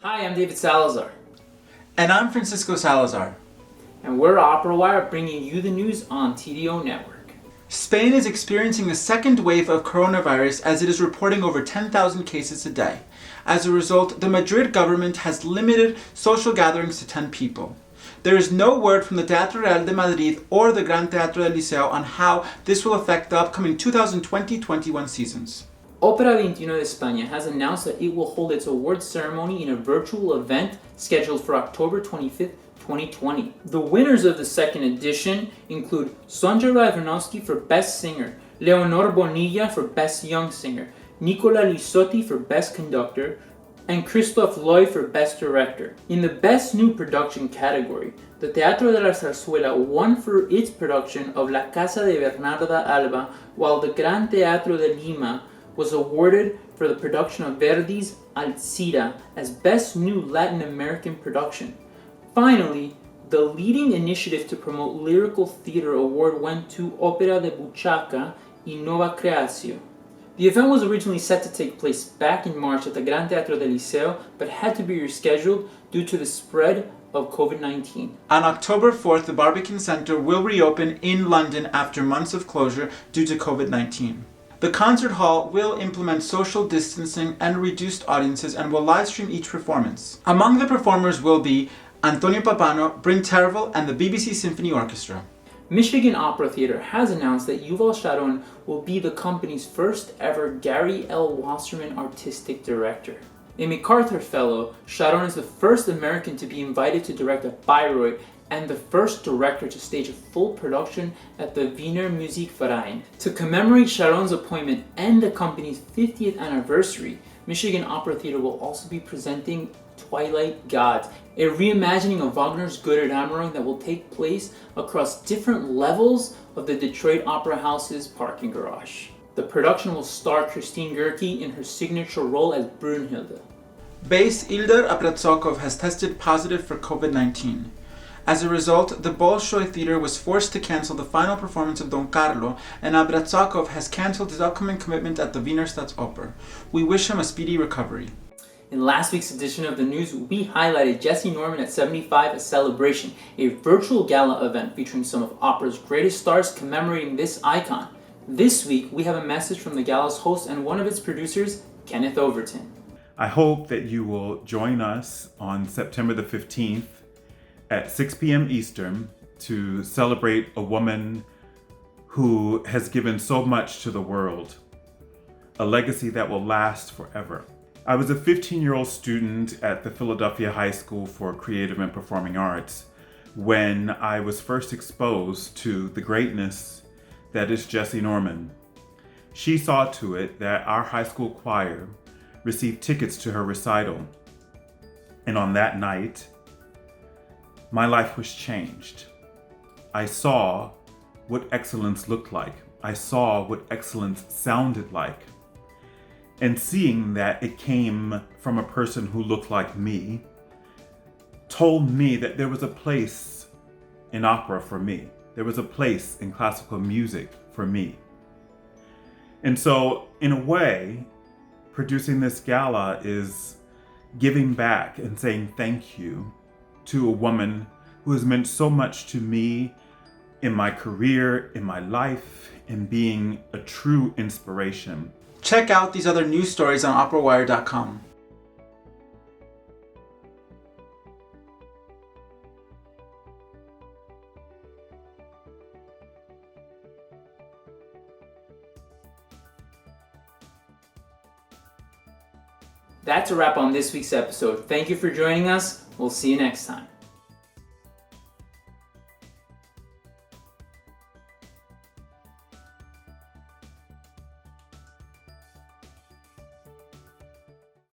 Hi, I'm David Salazar. And I'm Francisco Salazar. And we're Operawire, bringing you the news on TDO Network. Spain is experiencing a second wave of coronavirus as it is reporting over 10,000 cases a day. As a result, the Madrid government has limited social gatherings to 10 people. There is no word from the Teatro Real de Madrid or the Gran Teatro del Liceo on how this will affect the upcoming 2020-21 seasons. Ópera 21 de España has announced that it will hold its awards ceremony in a virtual event scheduled for October 25th, 2020. The winners of the second edition include Sonja Ivanovsky for Best Singer, Leonor Bonilla for Best Young Singer, Nicola Lisotti for Best Conductor, and Christoph Loy for Best Director. In the Best New Production category, the Teatro de la Zarzuela won for its production of La Casa de Bernarda Alba, while the Gran Teatro de Lima was awarded for the production of Verdi's Alcira as Best New Latin American Production. Finally, the leading initiative to promote lyrical theater award went to Ópera de Buchaca y Nova Creación. The event was originally set to take place back in March at the Gran Teatro del Liceo, but had to be rescheduled due to the spread of COVID-19. On October 4th, the Barbican Center will reopen in London after months of closure due to COVID-19. The concert hall will implement social distancing and reduced audiences and will live stream each performance. Among the performers will be Antonio Papano, Bryn Tervel, and the BBC Symphony Orchestra. Michigan Opera Theater has announced that Yuval Sharon will be the company's first ever Gary L. Wasserman Artistic Director. A MacArthur Fellow, Sharon is the first American to be invited to direct a Bayreuth and the first director to stage a full production at the Wiener Musikverein. To commemorate Sharon's appointment and the company's 50th anniversary, Michigan Opera Theater will also be presenting Twilight Gods, a reimagining of Wagner's Götterdämmerung that will take place across different levels of the Detroit Opera House's parking garage. The production will star Christine Goerke in her signature role as Brunhilde. Bass Ildar Abratsokov has tested positive for COVID-19. As a result, the Bolshoi Theater was forced to cancel the final performance of Don Carlo, and Abratsakov has cancelled his upcoming commitment at the Wiener Staatsoper. We wish him a speedy recovery. In last week's edition of the news, we highlighted Jesse Norman at 75, a celebration, a virtual gala event featuring some of opera's greatest stars commemorating this icon. This week, we have a message from the gala's host and one of its producers, Kenneth Overton. I hope that you will join us on September the 15th at 6 p.m. Eastern to celebrate a woman who has given so much to the world, a legacy that will last forever. I was a 15-year-old student at the Philadelphia High School for Creative and Performing Arts when I was first exposed to the greatness that is Jesse Norman. She saw to it that our high school choir received tickets to her recital. And on that night, my life was changed. I saw what excellence looked like. I saw what excellence sounded like. And seeing that it came from a person who looked like me, told me that there was a place in opera for me. There was a place in classical music for me. And so, in a way, producing this gala is giving back and saying thank you to a woman who has meant so much to me in my career, in my life, in being a true inspiration. Check out these other news stories on Operawire.com. That's a wrap on this week's episode. Thank you for joining us. We'll see you next time.